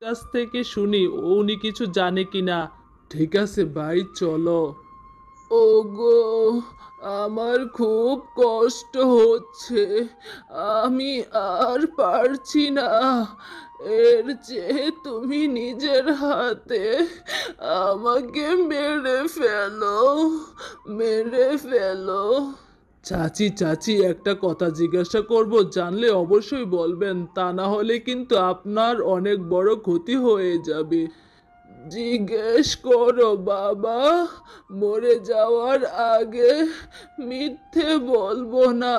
কাছ থেকে শুনি উনি কিছু জানে কিনা। ঠিক আছে ভাই, চলো। ওগো, আমার খুব কষ্ট হচ্ছে, আমি আর পারছি না। এর চেয়ে তুমি নিজের হাতে আমাকে মেরে ফেলো, মেরে ফেলো। চাচি চাচি, একটা কথা জিজ্ঞাসা করব, জানলে অবশ্যই বলবেন, তা না হলে কিন্তু আপনার অনেক বড় ক্ষতি হয়ে যাবে। জিজ্ঞেস করো বাবা, মরে যাওয়ার আগে মিথ্যে বলবো না।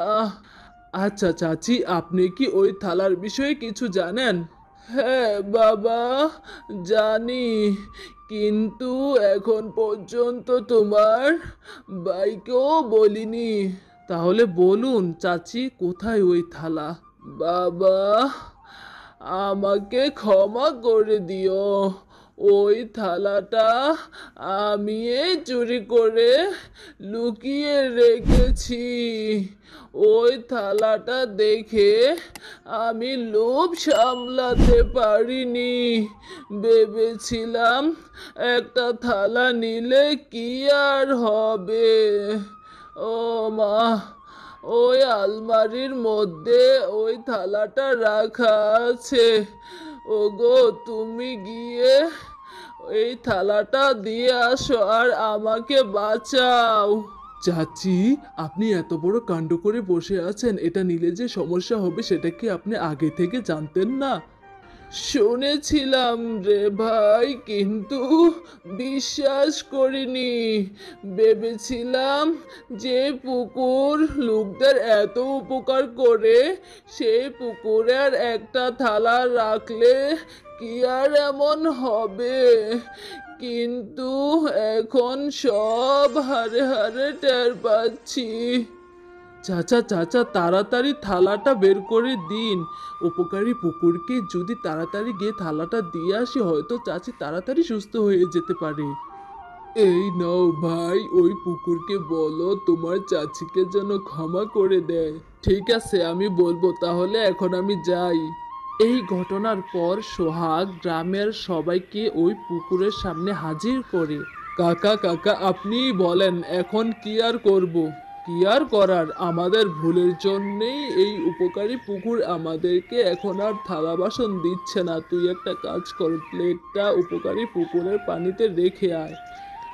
আচ্ছা চাচি, আপনি কি ওই থালার বিষয়ে কিছু জানেন? হ্যাঁ বাবা, জানি, কিন্তু এখন পর্যন্ত তোমার ভাইকেও বলিনি। তাহলে বলুন চাচি, কোথায় ওই থালা? বাবা, আমাকে ক্ষমা করে দিও। ওই থালাটা আমি চুরি করে লুকিয়ে রেখেছি। ওই থালাটা দেখে আমি লোভ সামলাতে পারিনি। ভেবেছিলাম একটা থালা নিলে কি আর হবে। ও মা, ওই আলমারির মধ্যে ওই থালাটা রাখা আছে। ওগো, তুমি গিয়ে এই থালাটা দিয়ে আসো আর আমাকে বাঁচাও। চাচি, আপনি এত বড় কাণ্ড করে বসে আছেন, এটা নিলে যে সমস্যা হবে সেটা কি আপনি আগে থেকে জানতেন না? শুনেছিলাম রে ভাই, কিন্তু বিশ্বাস করিনি। ভেবেছিলাম যে পুকুর লোকদের এত উপকার করে, সেই পুকুরের একটা থালা রাখলে কি আর এমন হবে। কিন্তু এখন সব হারে হারে টের পাচ্ছি। চাচা চাচা, তাড়াতাড়ি থালাটা বের করে দিন। উপকারী পুকুরকে যদি তাড়াতাড়ি গিয়ে থালাটা দিয়ে আসি, হয়তো চাচি তাড়াতাড়ি সুস্থ হয়ে যেতে পারে। এই নাও ভাই, ওই পুকুরকে বলো তোমার চাচিকে যেন ক্ষমা করে দেয়। ঠিক আছে, আমি বলবো, তাহলে এখন আমি যাই। এই ঘটনার পর সোহাগ গ্রামের সবাইকে ওই পুকুরের সামনে হাজির করে। কাকা কাকা, আপনিই বলেন এখন কি আর করব। কি আর করার, আমাদের ভুলের জন্যেই এই উপকারী পুকুর আমাদেরকে এখন আর থালা বাসন দিচ্ছে না। তুই একটা কাজ কর, প্লেটটা উপকারী পুকুরের পানিতে রেখে আয়।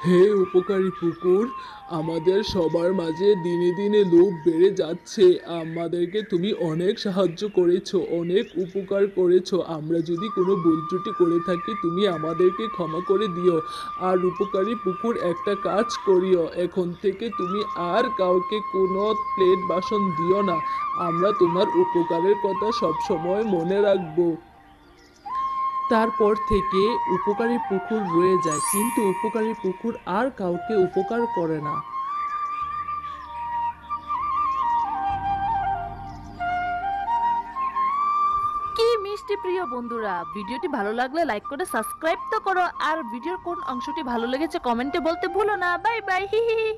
হে উপকারী পুকুর, আমাদের সবার মাঝে দিনে দিনে লোভ বেড়ে যাচ্ছে। আমাদেরকে তুমি অনেক সাহায্য করেছো, অনেক উপকার করেছো। আমরা যদি কোনো ভুল ত্রুটি করে থাকি, তুমি আমাদেরকে ক্ষমা করে দিও। আর উপকারী পুকুর, একটা কাজ করিও, এখন থেকে তুমি আর কাউকে কোনো প্লেট বাসন দিও না। আমরা তোমার উপকারের কথা সব সময় মনে রাখবো। তারপর থেকে উপকারী পুকুর রয়ে যায়, কিন্তু উপকারী পুকুর আর কাউকে উপকার করে না। কি মিষ্টি প্রিয় বন্ধুরা, ভিডিওটি ভালো লাগলে লাইক করে সাবস্ক্রাইব তো করো, আর ভিডিওর কোন অংশটি ভালো লেগেছে কমেন্টে বলতে ভুলো না। বাই বাই, হি হি হি।